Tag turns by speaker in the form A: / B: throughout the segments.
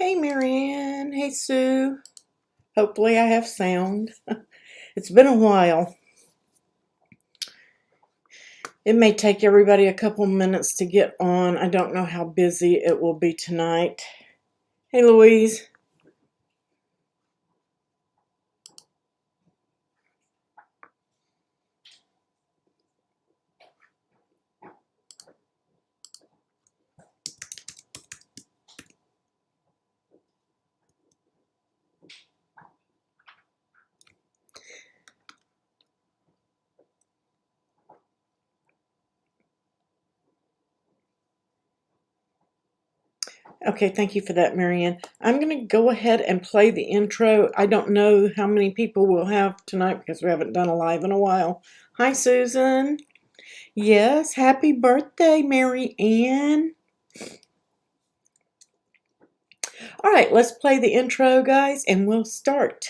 A: Hey Marianne, hey Sue. Hopefully I have sound. It's been a while. It may take everybody a couple minutes to get on. I don't know how busy it will be tonight. Hey Louise. Okay, thank you for that, Marianne. I'm going to go ahead and play the intro. I don't know how many people we'll have tonight because we haven't done a live in a while. Hi, Susan. Yes, happy birthday, Marianne. All right, let's play the intro, guys, and we'll start.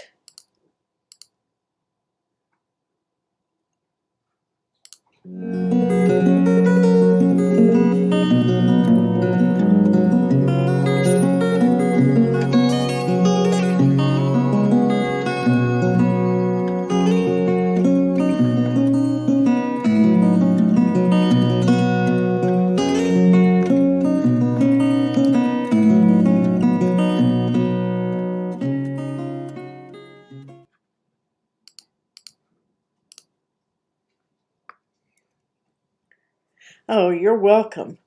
A: Oh, you're welcome.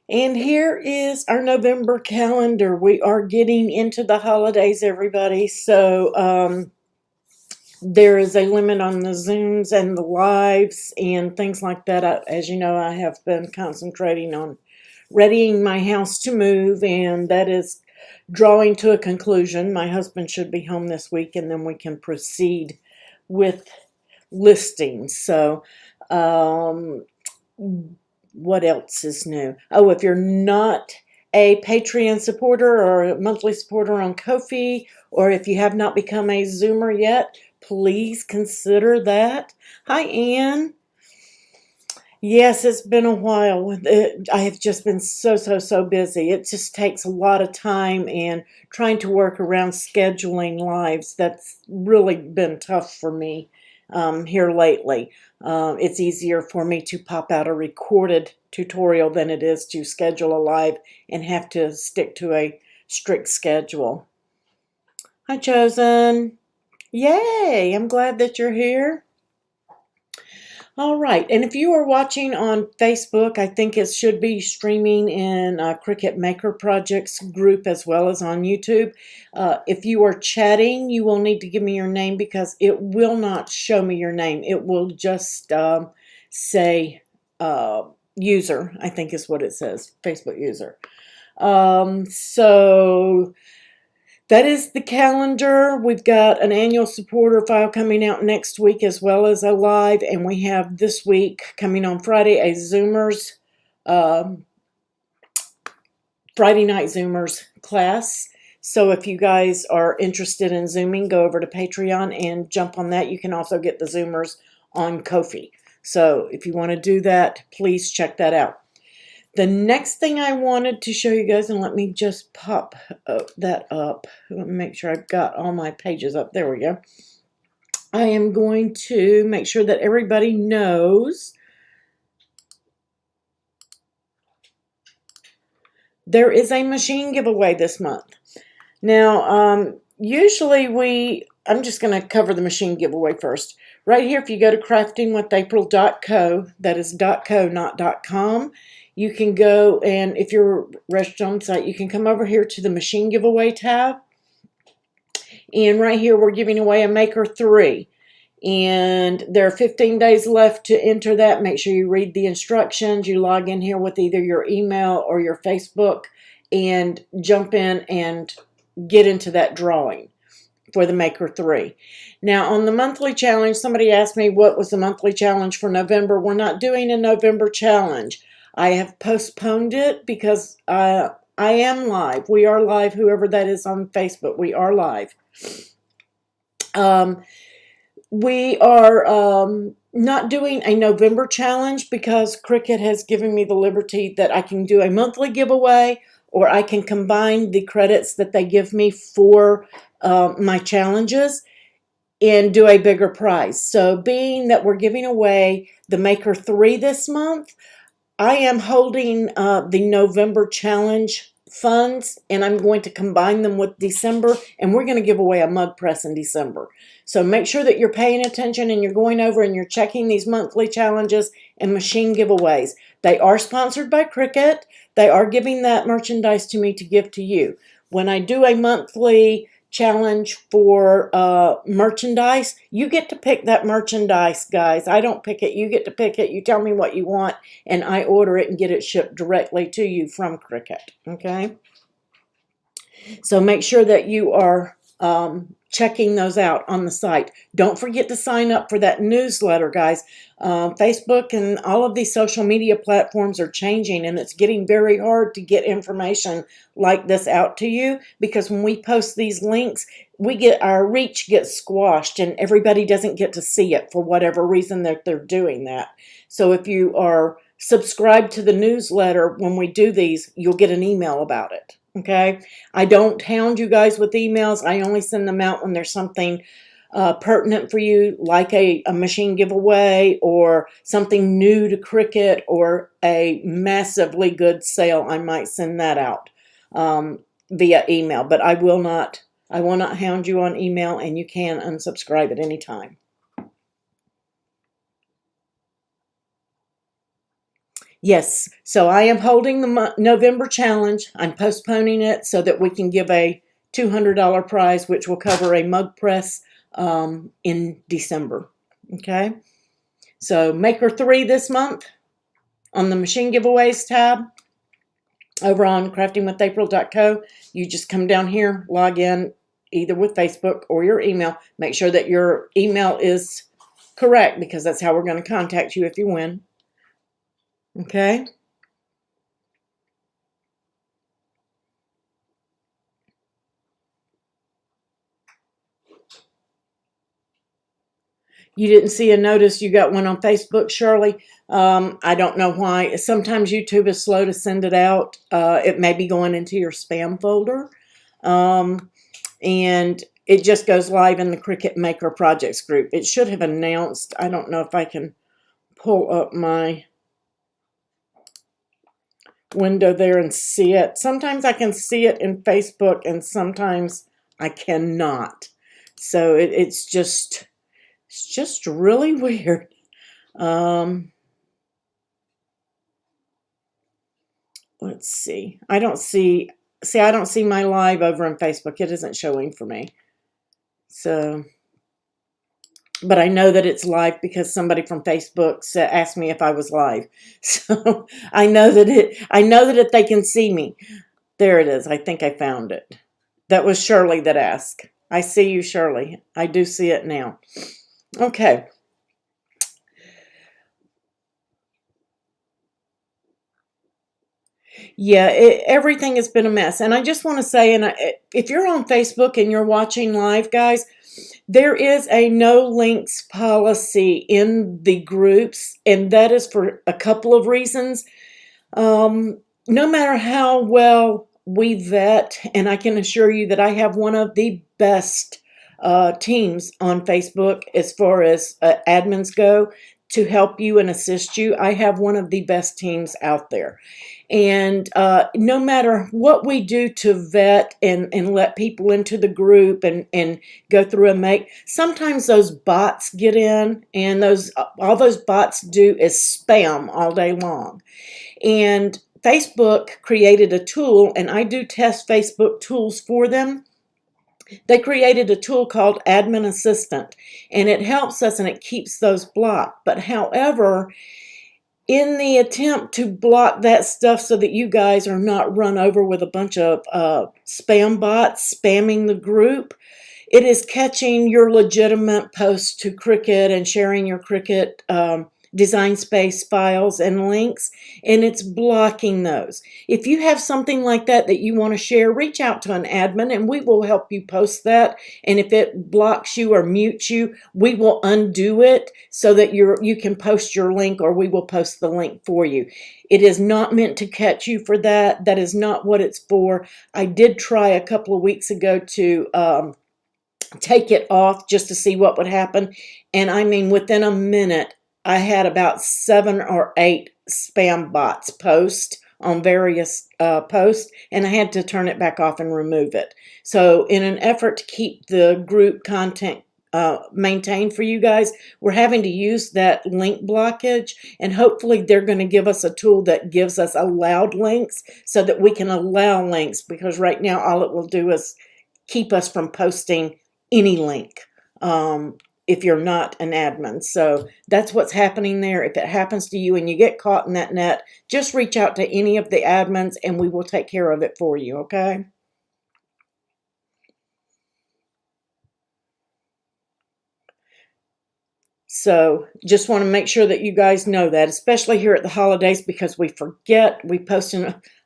A: And here is our November calendar. We are getting into the holidays, everybody. So there is a limit on the Zooms and the lives and things like that. As you know, I have been concentrating on readying my house to move, and that is drawing to a conclusion. My husband should be home this week, and then we can proceed with listings. So, what else is new? Oh, if you're not a Patreon supporter or a monthly supporter on Ko-fi, or if you have not become a Zoomer yet, please consider that. Hi, Ann. Yes, it's been a while. I have just been so busy. It just takes a lot of time, and trying to work around scheduling lives, that's really been tough for me here lately. It's easier for me to pop out a recorded tutorial than it is to schedule a live and have to stick to a strict schedule. Hi, Chosen. Yay! I'm glad that you're here. All right, and if you are watching on Facebook, I think it should be streaming in cricutmakerprojects group as well as on YouTube. If you are chatting, you will need to give me your name because it will not show me your name. It will just say user, I think is what it says, Facebook user. So that is the calendar. We've got an annual supporter file coming out next week as well as a live, and we have this week coming on Friday a Zoomers, Friday night Zoomers class. So if you guys are interested in Zooming, go over to Patreon and jump on that. You can also get the Zoomers on Ko-fi. So if you want to do that, please check that out. The next thing I wanted to show you guys, and let me just pop that up. Let me make sure I've got all my pages up. There we go. I am going to make sure that everybody knows there is a machine giveaway this month. Now, usually I'm just going to cover the machine giveaway first. Right here, if you go to craftingwithapryl.co, that is .co, not .com, you can go, and if you're registered on the site, you can come over here to the machine giveaway tab. And right here, we're giving away a Maker 3. And there are 15 days left to enter that. Make sure you read the instructions. You log in here with either your email or your Facebook and jump in and get into that drawing for the Maker 3. Now, on the monthly challenge, somebody asked me what was the monthly challenge for November. We're not doing a November challenge. I have postponed it because I am live. We are live, whoever that is on Facebook. We are live. We are not doing a November challenge because Cricut has given me the liberty that I can do a monthly giveaway, or I can combine the credits that they give me for my challenges and do a bigger prize. So being that we're giving away the Maker 3 this month, I am holding the November challenge funds, and I'm going to combine them with December, and we're going to give away a mug press in December. So make sure that you're paying attention and you're going over and you're checking these monthly challenges and machine giveaways. They are sponsored by Cricut. They are giving that merchandise to me to give to you. When I do a monthly challenge for merchandise, you get to pick that merchandise, guys. I don't pick it. You get to pick it. You tell me what you want, and I order it and get it shipped directly to you from Cricut. Okay? So make sure that you are checking those out on the site. Don't forget to sign up for that newsletter, guys. Facebook and all of these social media platforms are changing, and it's getting very hard to get information like this out to you, because when we post these links, our reach gets squashed and everybody doesn't get to see it for whatever reason that they're doing that. So if you are subscribed to the newsletter, when we do these, you'll get an email about it. Okay, I don't hound you guys with emails. I only send them out when there's something pertinent for you, like a machine giveaway or something new to Cricut or a massively good sale. I might send that out via email, but I will not hound you on email, and you can unsubscribe at any time. Yes, so I am holding the November challenge. I'm postponing it so that we can give a $200 prize, which will cover a mug press in December. Okay, so Maker 3 this month on the machine giveaways tab over on craftingwithapril.co. You just come down here, log in either with Facebook or your email. Make sure that your email is correct, because that's how we're going to contact you if you win. Okay. You didn't see a notice you got one on Facebook, Shirley. I don't know why. Sometimes YouTube is slow to send it out. It may be going into your spam folder. And it just goes live in the Cricutmaker projects group. It should have announced. I don't know if I can pull up my window there and see it. Sometimes I can see it in Facebook and sometimes I cannot. So it's just really weird. Let's see. I don't see my live over on Facebook. It isn't showing for me. So, but I know that it's live because somebody from Facebook asked me if I was live. So I know that they can see me. There it is. I think I found it. That was Shirley that asked. I see you, Shirley. I do see it now. Okay. Yeah, everything has been a mess. And I just want to say, and if you're on Facebook and you're watching live, guys, there is a no links policy in the groups, and that is for a couple of reasons. No matter how well we vet, and I can assure you that I have one of the best teams on Facebook as far as admins go to help you and assist you. I have one of the best teams out there. And no matter what we do to vet and let people into the group and go through and make, sometimes those bots get in, and all those bots do is spam all day long. And Facebook created a tool, and I do test Facebook tools for them. They created a tool called Admin Assistant, and it helps us and it keeps those blocked. But however, in the attempt to block that stuff so that you guys are not run over with a bunch of spam bots spamming the group, it is catching your legitimate posts to Cricut and sharing your Cricut DesignSpace files and links, and it's blocking those. If you have something like that that you want to share, reach out to an admin and we will help you post that. And if it blocks you or mutes you, we will undo it so that you can post your link, or we will post the link for you. It is not meant to catch you for that. That is not what it's for. I did try a couple of weeks ago to take it off just to see what would happen. And I mean, within a minute, I had about 7 or 8 spam bots post on various posts, and I had to turn it back off and remove it. So in an effort to keep the group content maintained for you guys, we're having to use that link blockage, and hopefully they're going to give us a tool that gives us allowed links so that we can allow links, because right now all it will do is keep us from posting any link if you're not an admin. So that's what's happening there. If it happens to you and you get caught in that net, just reach out to any of the admins and we will take care of it for you, okay? So just want to make sure that you guys know that, especially here at the holidays, because we forget.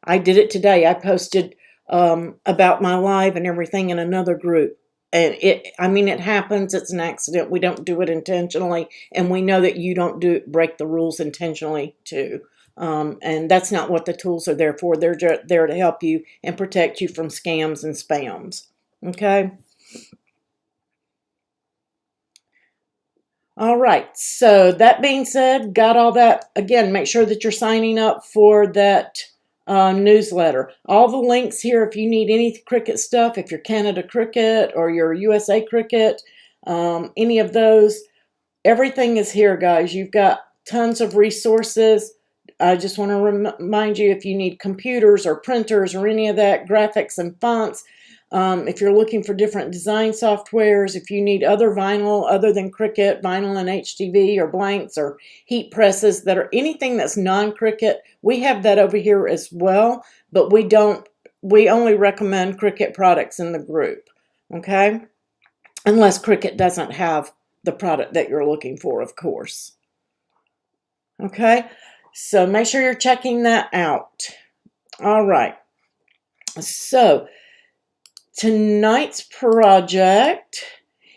A: I did it today. I posted about my live and everything in another group. And it happens. It's an accident. We don't do it intentionally. And we know that you don't break the rules intentionally too. And that's not what the tools are there for. They're there to help you and protect you from scams and spams. Okay? All right, so that being said, got all that. Again, make sure that you're signing up for that newsletter. All the links here, if you need any Cricut stuff, if you're Canada Cricut or you're USA Cricut, any of those, everything is here, guys. You've got tons of resources. I just want to remind you, if you need computers or printers or any of that, graphics and fonts, if you're looking for different design softwares, if you need other vinyl other than Cricut, vinyl and HTV or blanks or heat presses that are anything that's non-Cricut, we have that over here as well, but we only recommend Cricut products in the group, okay? Unless Cricut doesn't have the product that you're looking for, of course. Okay, so make sure you're checking that out. All right, so tonight's project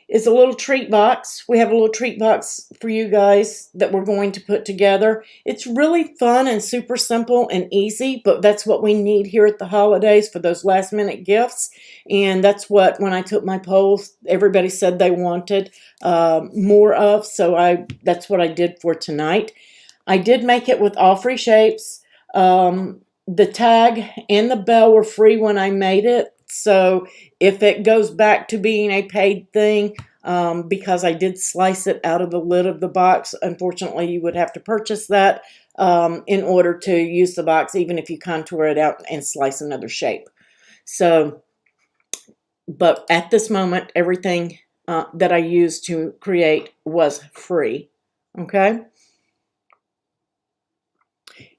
A: is a little treat box. We have a little treat box for you guys that we're going to put together. It's really fun and super simple and easy, but that's what we need here at the holidays for those last minute gifts. And that's what, when I took my polls, everybody said they wanted more of. So that's what I did for tonight. I did make it with all free shapes. The tag and the bell were free when I made it. So if it goes back to being a paid thing, because I did slice it out of the lid of the box, unfortunately you would have to purchase that in order to use the box, even if you contour it out and slice another shape. So, but at this moment, everything that I used to create was free. Okay?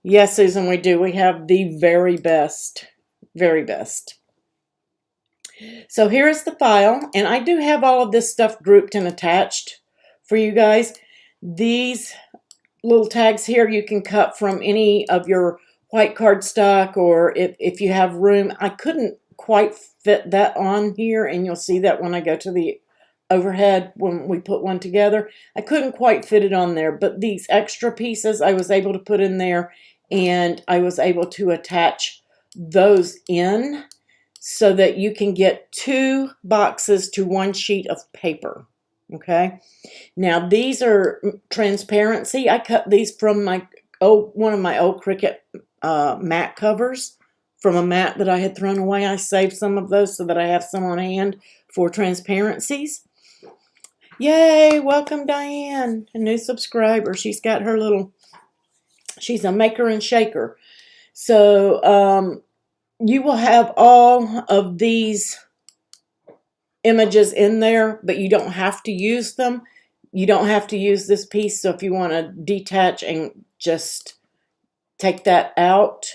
A: Yes, Susan, we do. We have the very best, very best. So here is the file, and I do have all of this stuff grouped and attached for you guys. These little tags here you can cut from any of your white cardstock, or if you have room. I couldn't quite fit that on here, and you'll see that when I go to the overhead when we put one together. I couldn't quite fit it on there, but these extra pieces I was able to put in there, and I was able to attach those in so that you can get 2 boxes to 1 sheet of paper. Okay, now these are transparency. I cut these from one of my old Cricut mat covers, from a mat that I had thrown away. I saved some of those so that I have some on hand for transparencies. Yay, welcome Diane, a new subscriber. She's got her little, she's a maker and shaker. So you will have all of these images in there, but you don't have to use them. You don't have to use this piece. So if you want to detach and just take that out,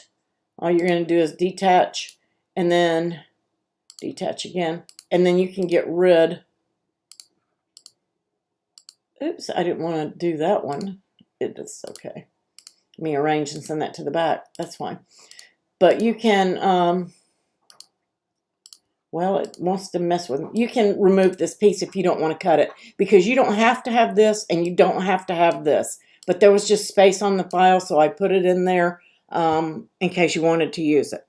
A: all you're going to do is detach and then detach again. And then you can get rid. Oops, I didn't want to do that one. it is okay. Let me arrange and send that to the back. That's fine. But you can, well, it wants to mess with me. You can remove this piece if you don't want to cut it, because you don't have to have this and you don't have to have this. But there was just space on the file, so I put it in there in case you wanted to use it.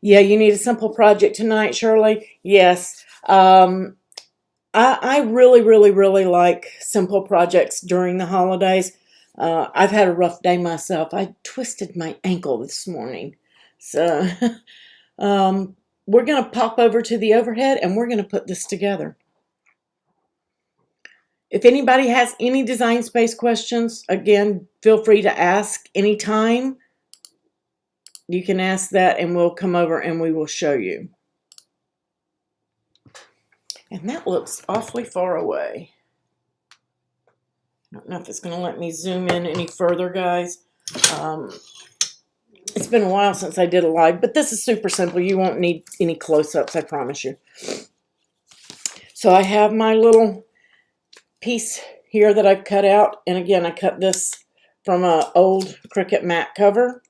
A: Yeah, you need a simple project tonight, Shirley. Yes. I really, really, really like simple projects during the holidays. I've had a rough day myself. I twisted my ankle this morning. So we're going to pop over to the overhead and we're going to put this together. If anybody has any design space questions, again, feel free to ask anytime. You can ask that and we'll come over and we will show you. And that looks awfully far away. I don't know if it's going to let me zoom in any further, guys. It's been a while since I did a live, but this is super simple. You won't need any close-ups, I promise you. So I have my little piece here that I've cut out. And again, I cut this from an old Cricut mat cover.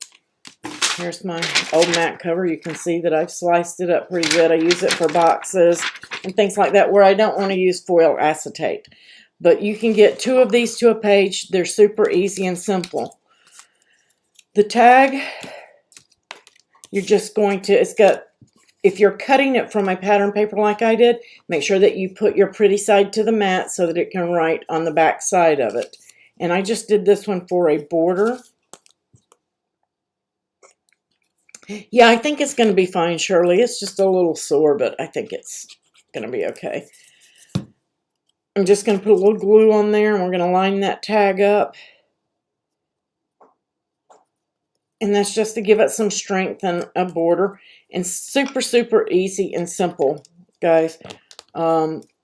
A: Here's my old mat cover. You can see that I've sliced it up pretty good. I use it for boxes and things like that where I don't want to use foil acetate. But you can get 2 of these to a page. They're super easy and simple. The tag, you're just going to, it's got, if you're cutting it from my pattern paper like I did, make sure that you put your pretty side to the mat so that it can write on the back side of it. And I just did this one for a border. Yeah, I think it's going to be fine, Shirley. It's just a little sore, but I think it's going to be okay. I'm just going to put a little glue on there, and we're going to line that tag up. And that's just to give it some strength and a border. And super, super easy and simple, guys.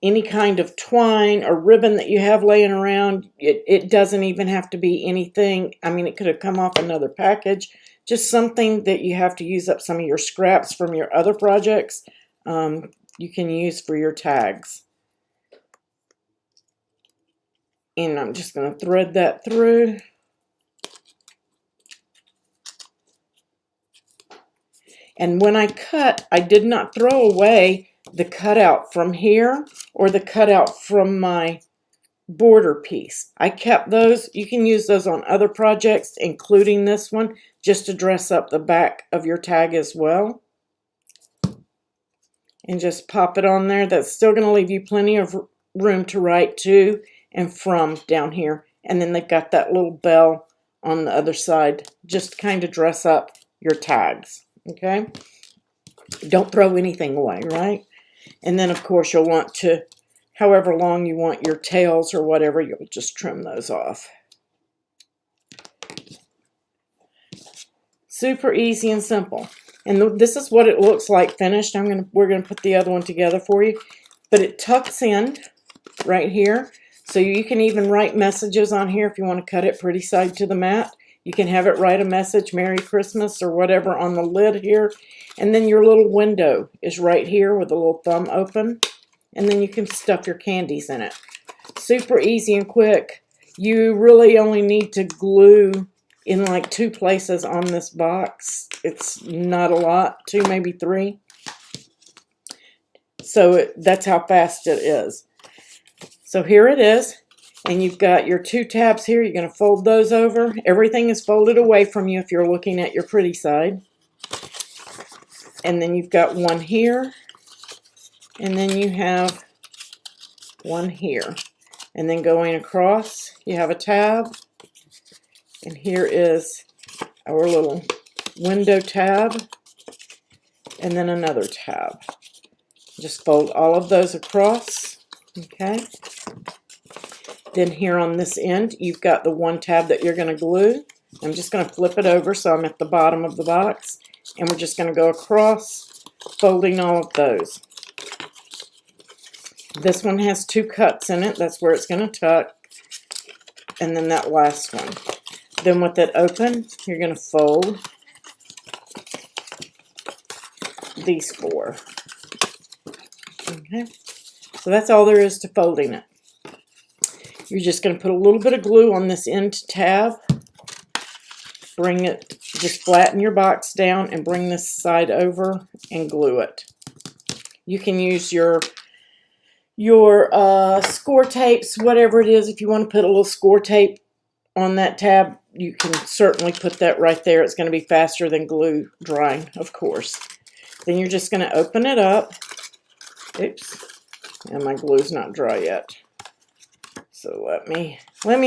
A: Any kind of twine or ribbon that you have laying around, it doesn't even have to be anything. I mean, it could have come off another package. Just something that you have to use up some of your scraps from your other projects, you can use for your tags. And I'm just going to thread that through. And when I cut, I did not throw away the cutout from here or the cutout from my border piece. I kept those. You can use those on other projects, including this one, just to dress up the back of your tag as well. And just pop it on there. That's still going to leave you plenty of room to write to and from down here. And then they've got that little bell on the other side, just to kind of dress up your tags. Okay? Don't throw anything away, right? And then, of course, you'll want to, however long you want your tails or whatever, you'll just trim those off. Super easy and simple. And this is what it looks like finished. We're gonna put the other one together for you. But it tucks in right here. So you can even write messages on here if you want to cut it pretty side to the mat. You can have it write a message, Merry Christmas or whatever on the lid here. And then your little window is right here with a little thumb open. And then you can stuff your candies in it. Super easy and quick. You really only need to glue in like 2 places on this box. It's not a lot, 2, maybe 3. So that's how fast it is. So here it is. And you've got your 2 tabs here. You're going to fold those over. Everything is folded away from you if you're looking at your pretty side. And then you've got one here. And then you have one here. And then going across, you have a tab. And here is our little window tab. And then another tab. Just fold all of those across. Okay. Then here on this end, you've got the one tab that you're going to glue. I'm just going to flip it over so I'm at the bottom of the box. And we're just going to go across, folding all of those. This one has 2 cuts in it. That's where it's going to tuck. And then that last one. Then with it open, you're going to fold these 4. Okay. So that's all there is to folding it. You're just going to put a little bit of glue on this end tab. Bring it, just flatten your box down and bring this side over and glue it. You can use your score tapes, whatever it is. If you want to put a little score tape on that tab, you can certainly put that right there. It's going to be faster than glue drying, of course. Then you're just going to open it up. Oops, and my glue's not dry yet. So let me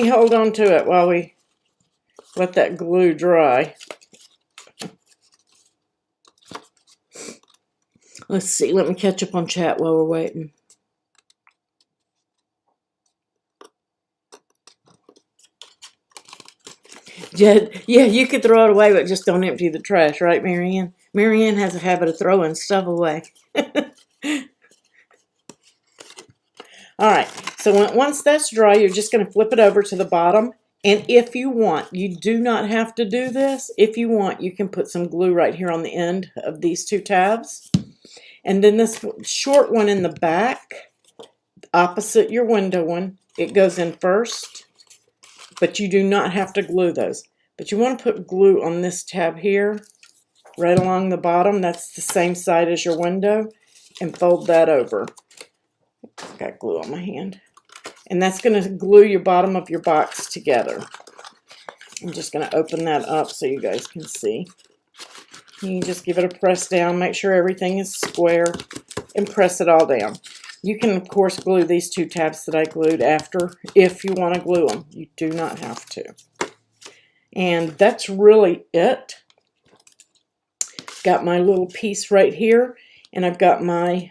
A: hold on to it while we let that glue dry. Let's see, let me catch up on chat while we're waiting. Yeah, you could throw it away, but just don't empty the trash, right, Marianne? Marianne has a habit of throwing stuff away. All right, so once that's dry, you're just going to flip it over to the bottom. And if you want, you do not have to do this. If you want, you can put some glue right here on the end of these two tabs. And then this short one in the back, opposite your window one, it goes in first. But you do not have to glue those. But you want to put glue on this tab here, right along the bottom. That's the same side as your window. And fold that over. I've got glue on my hand. And that's going to glue your bottom of your box together. I'm just going to open that up so you guys can see. You just give it a press down, make sure everything is square, and press it all down. You can, of course, glue these two tabs that I glued after if you want to glue them. You do not have to. And that's really it. Got my little piece right here, and I've got my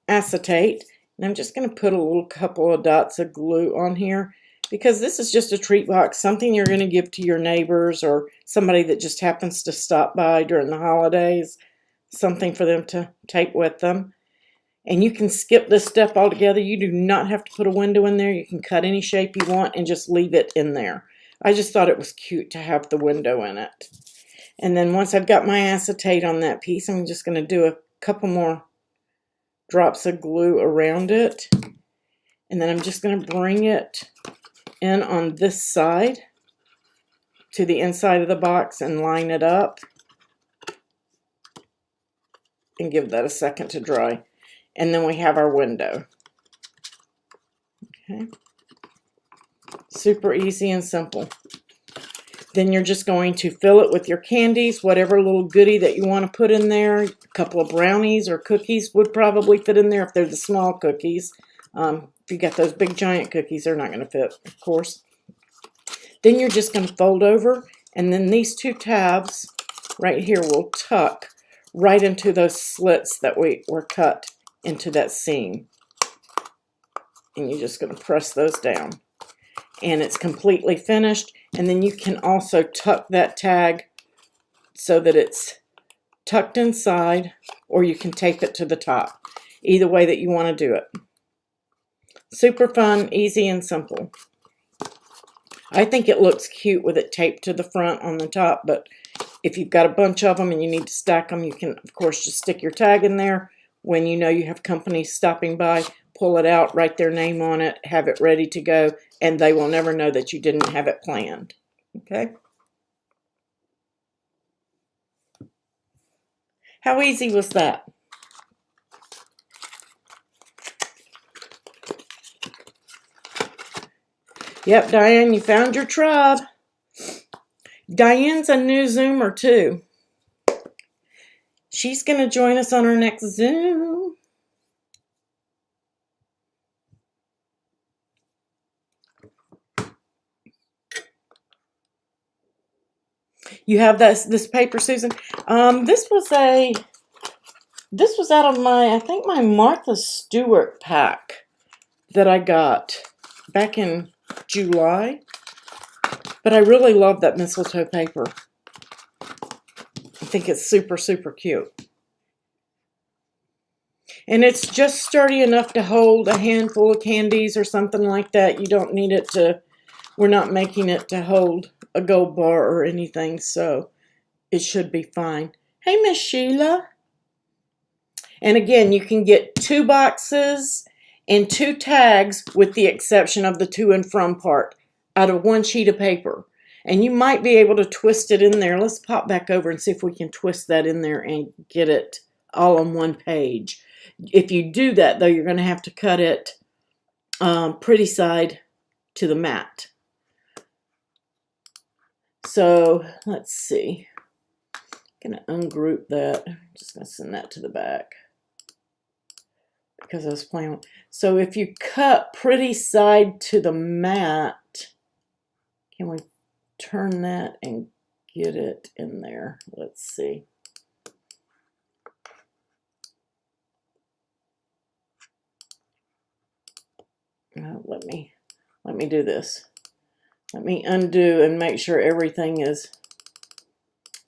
A: acetate. And I'm just going to put a little couple of dots of glue on here because this is just a treat box, something you're going to give to your neighbors or somebody that just happens to stop by during the holidays, something for them to take with them. And you can skip this step altogether. You do not have to put a window in there. You can cut any shape you want and just leave it in there. I just thought it was cute to have the window in it. And then once I've got my acetate on that piece, I'm just going to do a couple more drops of glue around it, and then I'm just going to bring it in on this side to the inside of the box and line it up and give that a second to dry. And then we have our window. Okay, super easy and simple. Then you're just going to fill it with your candies, whatever little goodie that you want to put in there. A couple of brownies or cookies would probably fit in there if they're the small cookies. If you got those big giant cookies, they're not going to fit, of course. Then you're just going to fold over, and then these two tabs right here will tuck right into those slits that were cut into that seam. And you're just going to press those down. And it's completely finished. And then you can also tuck that tag so that it's tucked inside, or you can tape it to the top. Either way that you want to do it. Super fun, easy, and simple. I think it looks cute with it taped to the front on the top, but if you've got a bunch of them and you need to stack them, you can, of course, just stick your tag in there. When you know you have company stopping by, pull it out, write their name on it, have it ready to go, and they will never know that you didn't have it planned. Okay? How easy was that? Yep, Diane, you found your tribe. Diane's a new Zoomer, too. She's going to join us on our next Zoom. You have this paper, Susan. This was out of I think my Martha Stewart pack that I got back in July. But I really love that mistletoe paper. I think it's super, super cute. And it's just sturdy enough to hold a handful of candies or something like that. You don't need it to, we're not making it to hold a gold bar or anything, so it should be fine. Hey, Miss Sheila. And again, you can get 2 boxes and 2 tags with the exception of the to and from part out of 1 sheet of paper. And you might be able to twist it in there. Let's pop back over and see if we can twist that in there and get it all on 1 page. If you do that, though, you're going to have to cut it pretty side to the mat. So let's see. I'm going to ungroup that. I'm just going to send that to the back because I was playing. So if you cut pretty side to the mat, can we turn that and get it in there? Let's see. Let me do this. Let me undo and make sure everything is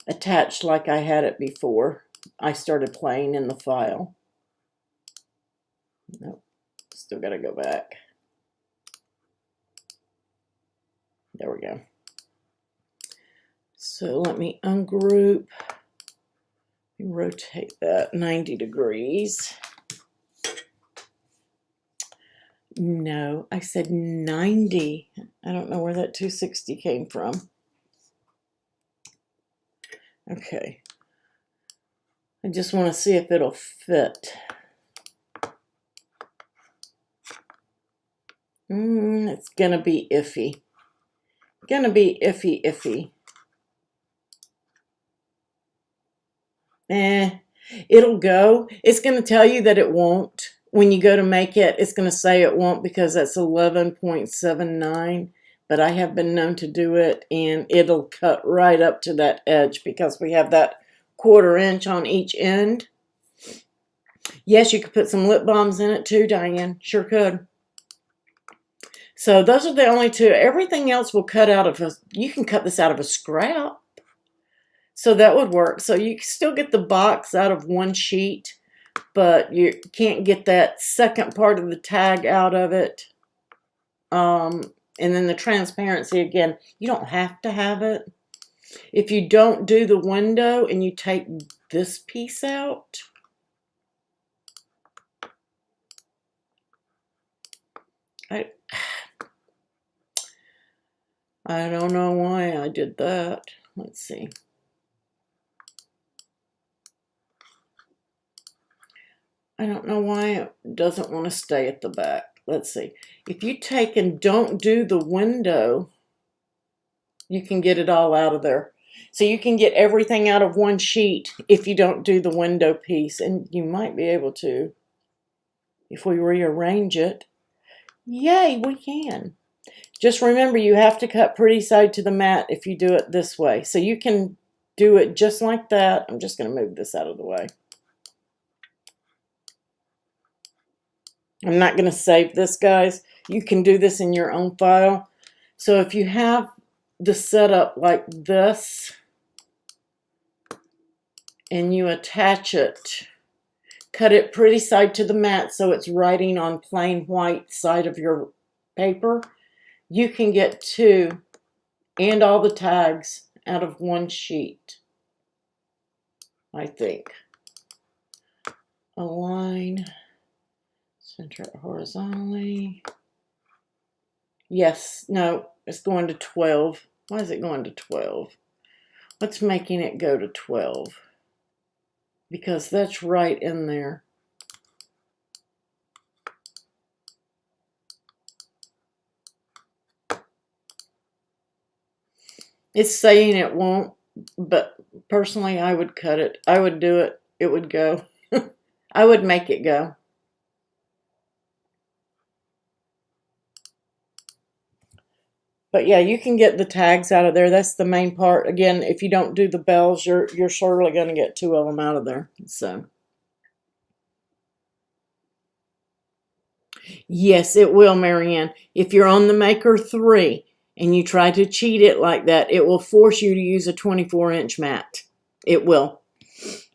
A: attached like I had it before I started playing in the file. Nope, still got to go back. There we go. So let me ungroup. Rotate that 90 degrees. No, I said 90. I don't know where that 260 came from. Okay. I just want to see if it'll fit. It's going to be iffy. Going to be iffy. It'll go. It's going to tell you that it won't. When you go to make it, it's going to say it won't because that's 11.79. But I have been known to do it, and it'll cut right up to that edge because we have that 1/4 inch on each end. Yes, you could put some lip balms in it too, Diane. Sure could. So those are the only 2. Everything else will cut out of a, you can cut this out of a scrap. So that would work. So you can still get the box out of 1 sheet, but you can't get that second part of the tag out of it. And then the transparency, again, you don't have to have it. If you don't do the window and you take this piece out, I don't know why I did that. Let's see. I don't know why it doesn't want to stay at the back. Let's see. If you take and don't do the window, you can get it all out of there. So you can get everything out of 1 sheet if you don't do the window piece. And you might be able to if we rearrange it. Yay, we can. Just remember, you have to cut pretty side to the mat if you do it this way. So you can do it just like that. I'm just going to move this out of the way. I'm not going to save this, guys. You can do this in your own file. So if you have the setup like this and you attach it, cut it pretty side to the mat so it's writing on plain white side of your paper, you can get 2 and all the tags out of 1 sheet, I think. Align. Center it horizontally. Yes, no, it's going to 12. Why is it going to 12? What's making it go to 12? Because that's right in there. It's saying it won't, but personally I would cut it. I would do it. It would go. I would make it go. But yeah, you can get the tags out of there. That's the main part. Again, if you don't do the bells, you're surely going to get 2 of them out of there. So yes, it will, Marianne. If you're on the Maker 3 and you try to cheat it like that, it will force you to use a 24-inch mat. It will.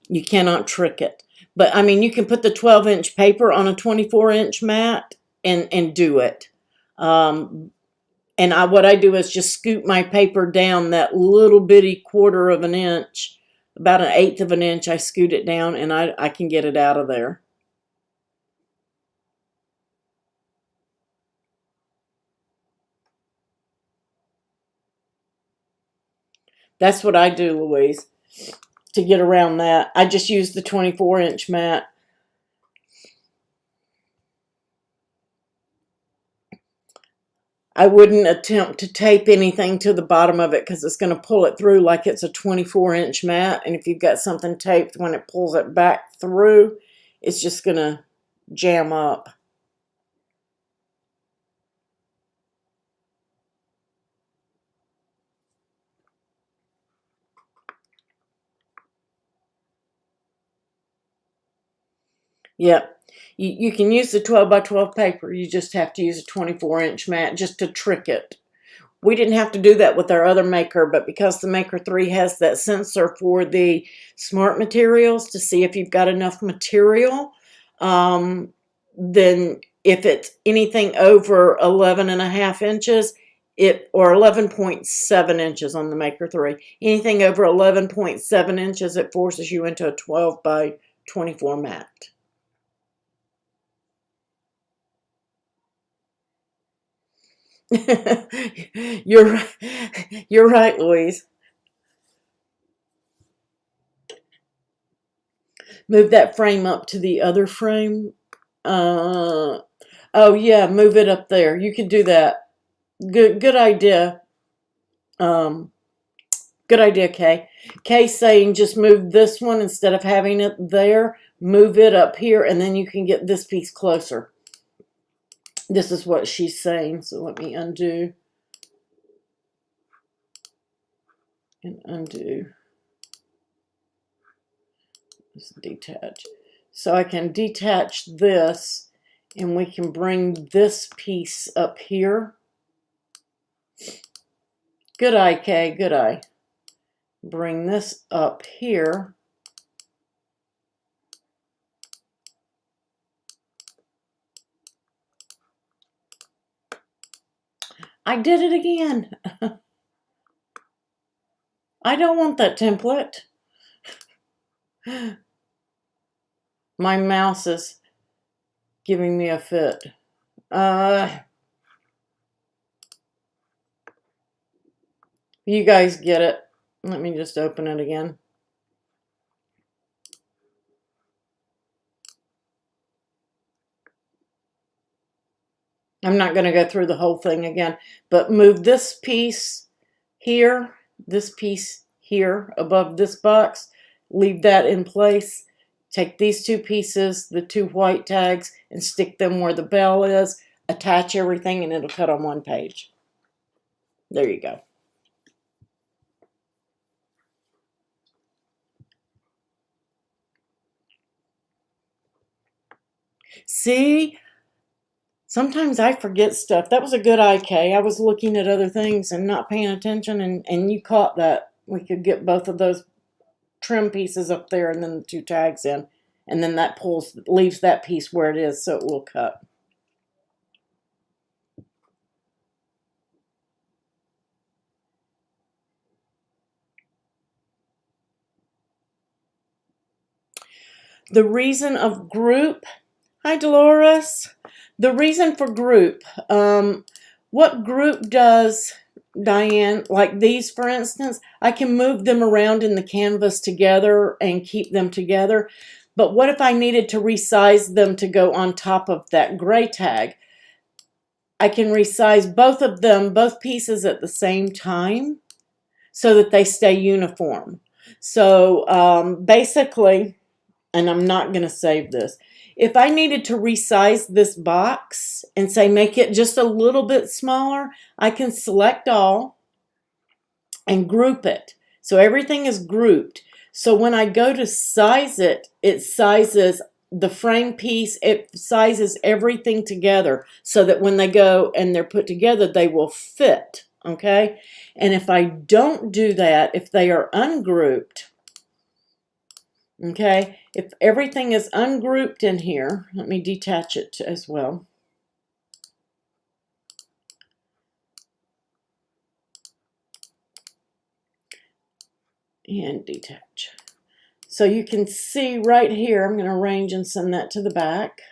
A: You cannot trick it. But I mean, you can put the 12-inch paper on a 24-inch mat and do it. And what I do is just scoop my paper down that little bitty 1/4 of an inch about 1/8 of an inch. I scoot it down and I can get it out of there. That's what I do, Louise, to get around that. I just use the 24-inch mat. I wouldn't attempt to tape anything to the bottom of it because it's going to pull it through like it's a 24-inch mat. And if you've got something taped, when it pulls it back through, it's just going to jam up. Yep. You can use the 12 by 12 paper. You just have to use a 24-inch mat just to trick it. We didn't have to do that with our other maker, but because the Maker 3 has that sensor for the smart materials to see if you've got enough material, then if it's anything over 11.5 inches, or 11.7 inches on the Maker 3, anything over 11.7 inches, it forces you into a 12 by 24 mat. You're right, Louise. Move that frame up to the other frame. Oh yeah, move it up there. You could do that. Good idea. Good idea, Kay. Kay's saying just move this one instead of having it there. Move it up here, and then you can get this piece closer. This is what she's saying. So let me undo and undo. Let's detach. So I can detach this, and we can bring this piece up here. Good eye, Kay. Good eye. Bring this up here. I did it again. I don't want that template. My mouse is giving me a fit. You guys get it. Let me just open it again. I'm not going to go through the whole thing again, but move this piece here, this piece here above this box, leave that in place. Take these two pieces, the two white tags, and stick them where the bell is. Attach everything, and it'll cut on one page. There you go. See? Sometimes I forget stuff. That was a good eye, Kay. I was looking at other things and not paying attention, and you caught that. We could get both of those trim pieces up there and then the two tags in. And then that leaves that piece where it is, so it will cut. The reason of group. Hi, Dolores. The reason for group. What group does, Diane, like these, for instance, I can move them around in the canvas together and keep them together. But what if I needed to resize them to go on top of that gray tag? I can resize both of them, both pieces at the same time so that they stay uniform. So basically, and I'm not going to save this, if I needed to resize this box and say make it just a little bit smaller, I can select all and group it. So everything is grouped. So when I go to size it, it sizes the frame piece, it sizes everything together so that when they go and they're put together, they will fit, okay? And if I don't do that, if they are ungrouped, okay, if everything is ungrouped in here, let me detach it as well. And detach. So you can see right here, I'm going to arrange and send that to the back.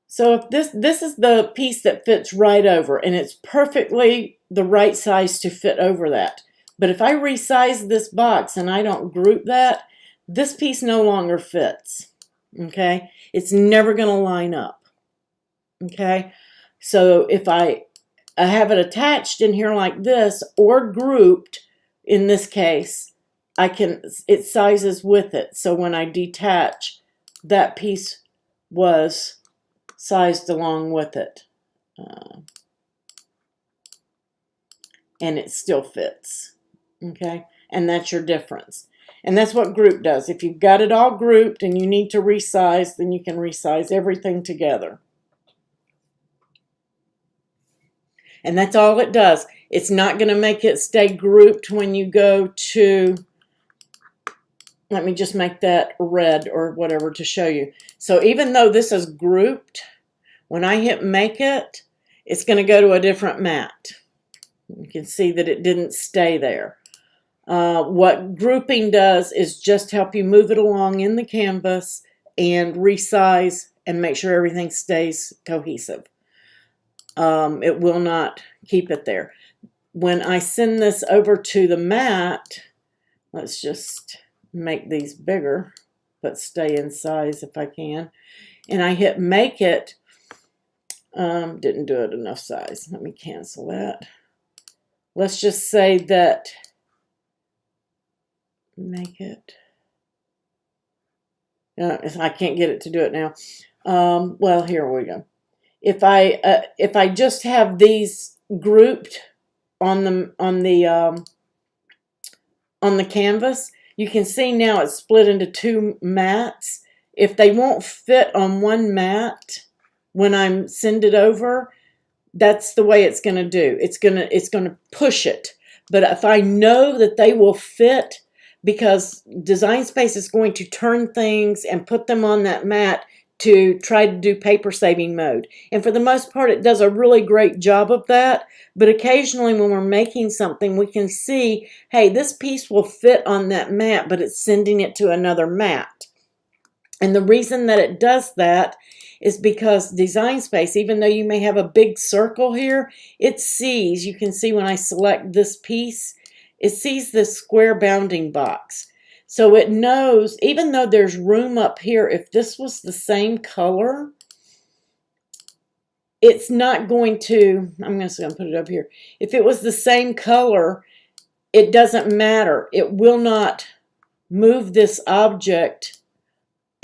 A: So if this is the piece that fits right over, and it's perfectly the right size to fit over that. But if I resize this box and I don't group that, this piece no longer fits. Okay? It's never going to line up. Okay? So if I have it attached in here like this or grouped, in this case, it sizes with it. So when I detach, that piece was sized along with it. And it still fits. Okay? And that's your difference. And that's what group does. If you've got it all grouped and you need to resize, then you can resize everything together. And that's all it does. It's not going to make it stay grouped when you go to, let me just make that red or whatever to show you. So even though this is grouped, when I hit make it, it's going to go to a different mat. You can see that it didn't stay there. What grouping does is just help you move it along in the canvas and resize and make sure everything stays cohesive. It will not keep it there. When I send this over to the mat, let's just make these bigger, but stay in size if I can. And I hit make it. Didn't do it enough size. Let me cancel that. Let's just say that make it. I can't get it to do it now. Well, here we go. If I just have these grouped on the canvas, you can see now it's split into two mats. If they won't fit on one mat when I send it over, that's the way it's going to do. It's going to push it. But if I know that they will fit, because Designspace is going to turn things and put them on that mat to try to do paper saving mode. And for the most part, it does a really great job of that. But occasionally when we're making something, we can see, hey, this piece will fit on that mat, but it's sending it to another mat. And the reason that it does that is because Designspace, even though you may have a big circle here, it sees, you can see when I select this piece, it sees this square bounding box. So it knows, even though there's room up here, if this was the same color, it's not going to, I'm just going to put it up here. If it was the same color, it doesn't matter. It will not move this object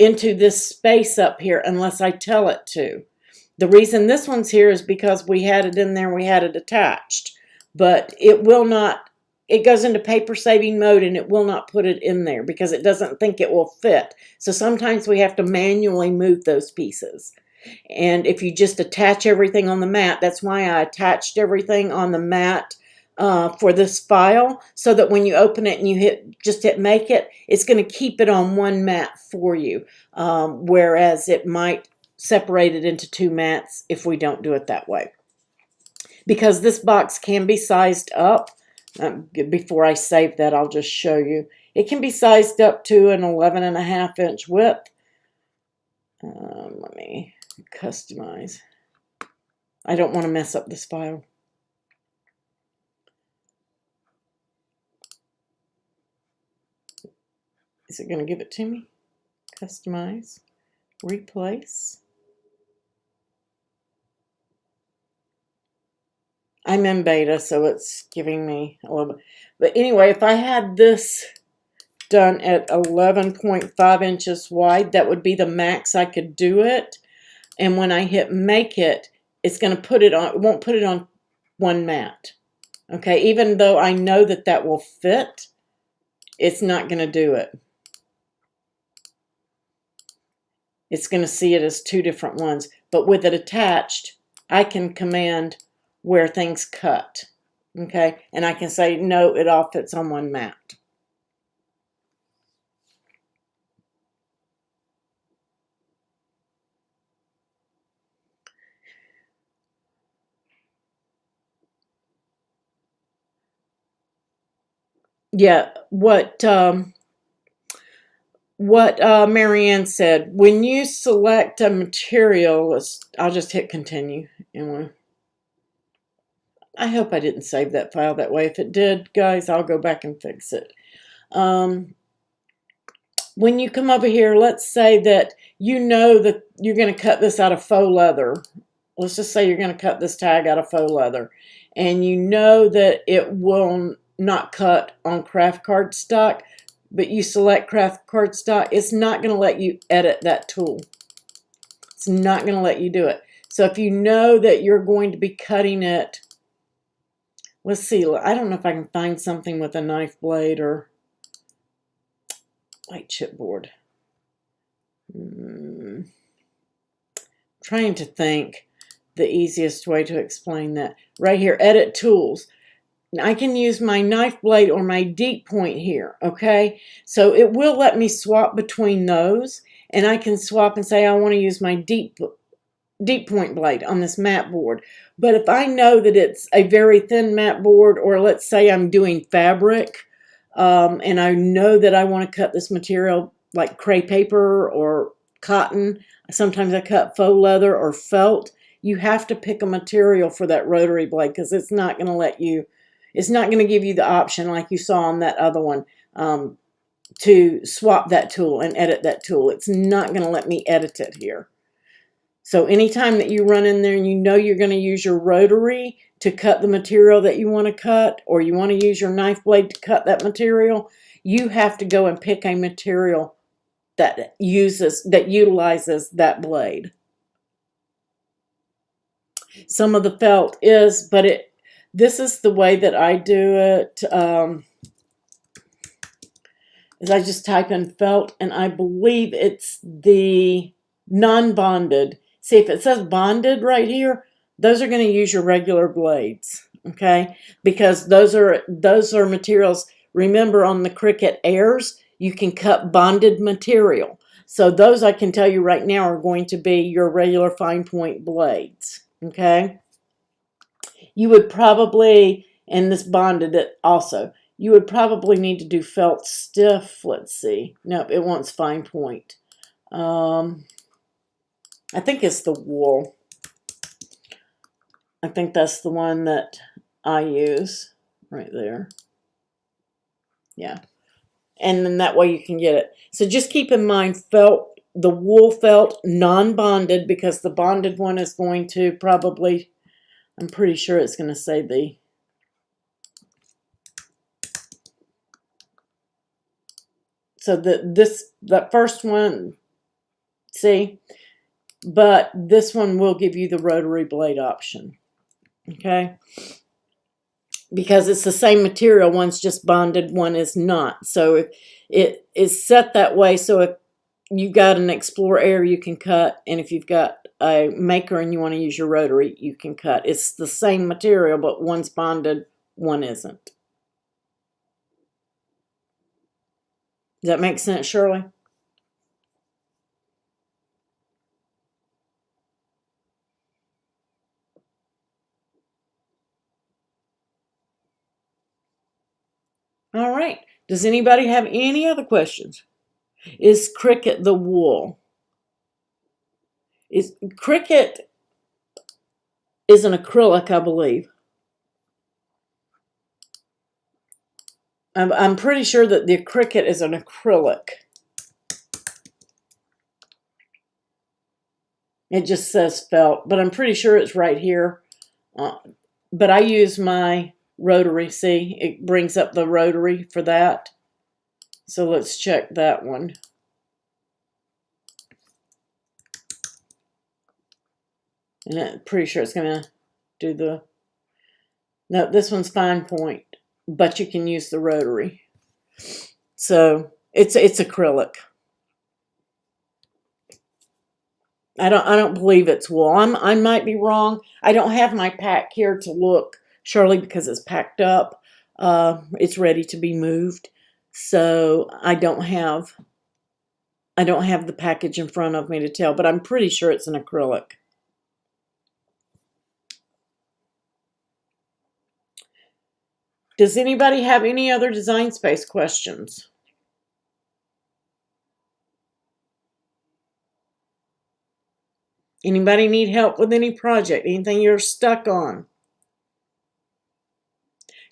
A: into this space up here unless I tell it to. The reason this one's here is because we had it in there, we had it attached. But it will not, it goes into paper saving mode and it will not put it in there because it doesn't think it will fit. So sometimes we have to manually move those pieces. And if you just attach everything on the mat, that's why I attached everything on the mat for this file, so that when you open it and you just hit make it, it's going to keep it on one mat for you. Whereas it might separate it into two mats if we don't do it that way. Because this box can be sized up. Before I save that, I'll just show you. It can be sized up to an 11.5 inch width. Let me customize. I don't want to mess up this file. Is it going to give it to me? Customize. Replace. I'm in beta, so it's giving me a little bit. But anyway, if I had this done at 11.5 inches wide, that would be the max I could do it. And when I hit make it, it's going to put it on, it won't put it on one mat. Okay, even though I know that that will fit, it's not going to do it. It's going to see it as two different ones. But with it attached, I can command where things cut. Okay, and I can say, no, it all fits on one mat. yeah, what Marianne said, when you select a material, I'll just hit continue. And I hope I didn't save that file that way. If it did, guys, I'll go back and fix it. When you come over here, let's say that you know that you're going to cut this out of faux leather. Let's just say you're going to cut this tag out of faux leather. And you know that it will not cut on craft cardstock, but you select craft cardstock. It's not going to let you edit that tool. It's not going to let you do it. So if you know that you're going to be cutting it, let's see, I don't know if I can find something with a knife blade or white chipboard. Trying to think the easiest way to explain that. Right here, edit tools. I can use my knife blade or my deep point here, okay? So it will let me swap between those, and I can swap and say I want to use my deep point blade on this mat board. But if I know that it's a very thin mat board, or let's say I'm doing fabric, and I know that I want to cut this material like crepe paper or cotton, sometimes I cut faux leather or felt, you have to pick a material for that rotary blade, because it's not going to let you, it's not going to give you the option like you saw on that other one, to swap that tool and edit that tool. It's not going to let me edit it here. So anytime that you run in there and you know you're going to use your rotary to cut the material that you want to cut, or you want to use your knife blade to cut that material, you have to go and pick a material that utilizes that blade. Some of the felt is, but this is the way that I do it. Is I just type in felt, and I believe it's the non-bonded. See, if it says bonded right here, those are going to use your regular blades, okay? Because those are materials. Remember, on the Cricut Airs, you can cut bonded material. So those, I can tell you right now, are going to be your regular fine point blades, okay? You would probably, and this bonded it also, you would probably need to do felt stiff. Let's see. Nope, it wants fine point. I think it's the wool. I think that's the one that I use right there. Yeah. And then that way you can get it. So just keep in mind felt, the wool felt, non-bonded, because the bonded one is going to probably, I'm pretty sure it's going to say the, so that first one, see, but this one will give you the rotary blade option, okay? Because it's the same material, one's just bonded, one is not. So if it is set that way, so if you've got an Explorer Air, you can cut, and if you've got a Maker and you want to use your rotary, you can cut. It's the same material, but one's bonded, one isn't. Does that make sense, Shirley? All right. Does anybody have any other questions? Is Cricut the wool? Cricut is an acrylic, I believe. I'm pretty sure that the Cricut is an acrylic. It just says felt, but I'm pretty sure it's right here. But I use my rotary. See, it brings up the rotary for that. So let's check that one. And I'm pretty sure it's going to do the... No, this one's fine point, but you can use the rotary. So it's acrylic. I don't believe it's wool. I might be wrong. I don't have my pack here to look, Shirley, because it's packed up. It's ready to be moved. So I don't have the package in front of me to tell, but I'm pretty sure it's an acrylic. Does anybody have any other design space questions? Anybody need help with any project? Anything you're stuck on?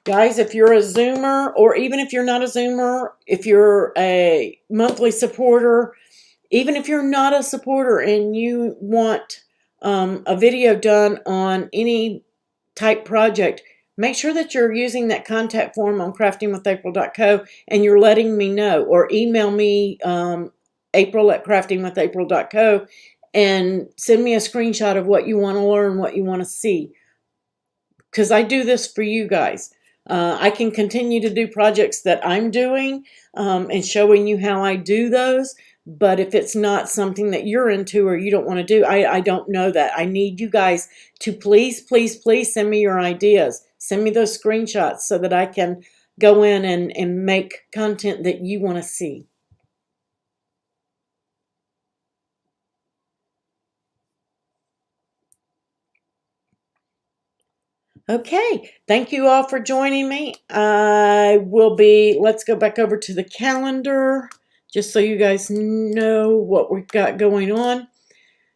A: Guys, if you're a Zoomer, or even if you're not a Zoomer, if you're a monthly supporter, even if you're not a supporter and you want a video done on any type project, make sure that you're using that contact form on craftingwithapril.co and you're letting me know, or email me april@craftingwithapril.co and send me a screenshot of what you want to learn, what you want to see, because I do this for you guys. I can continue to do projects that I'm doing and showing you how I do those. But if it's not something that you're into or you don't want to do, I don't know that. I need you guys to please, please, please send me your ideas. Send me those screenshots so that I can go in and make content that you want to see. Okay, thank you all for joining me. Let's go back over to the calendar just so you guys know what we've got going on.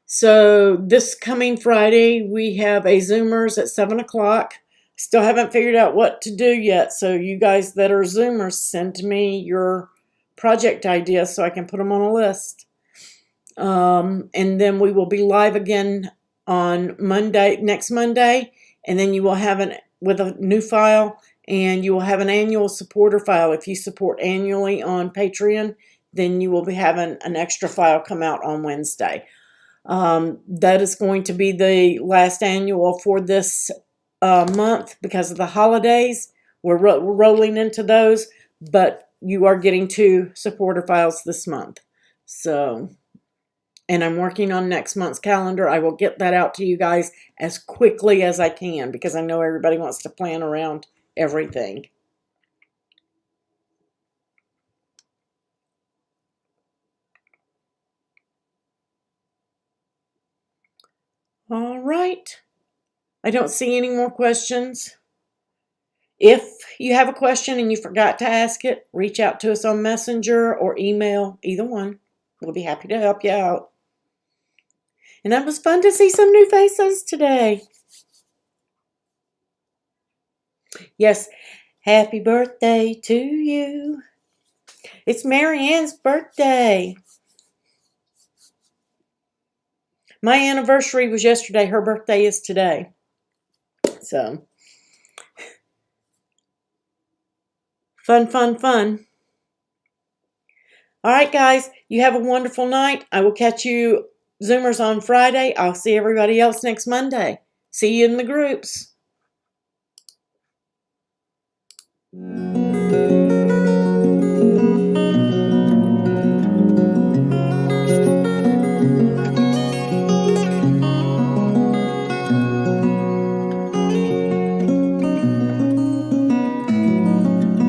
A: So this coming Friday, we have a Zoomers at 7 o'clock. Still haven't figured out what to do yet. So you guys that are Zoomers, send me your project ideas so I can put them on a list. And then we will be live again on Monday, next Monday. And then you will have with a new file, and you will have an annual supporter file. If you support annually on Patreon, then you will be having an extra file come out on Wednesday. That is going to be the last annual for this month because of the holidays. We're rolling into those, but you are getting 2 supporter files this month. So, and I'm working on next month's calendar. I will get that out to you guys as quickly as I can because I know everybody wants to plan around everything. All right. I don't see any more questions. If you have a question and you forgot to ask it, reach out to us on Messenger or email, either one. We'll be happy to help you out. And that was fun to see some new faces today. Yes, happy birthday to you. It's Mary Ann's birthday. My anniversary was yesterday. Her birthday is today. So, fun, fun, fun. All right, guys, you have a wonderful night. I will catch you Zoomers on Friday. I'll see everybody else next Monday. See you in the groups.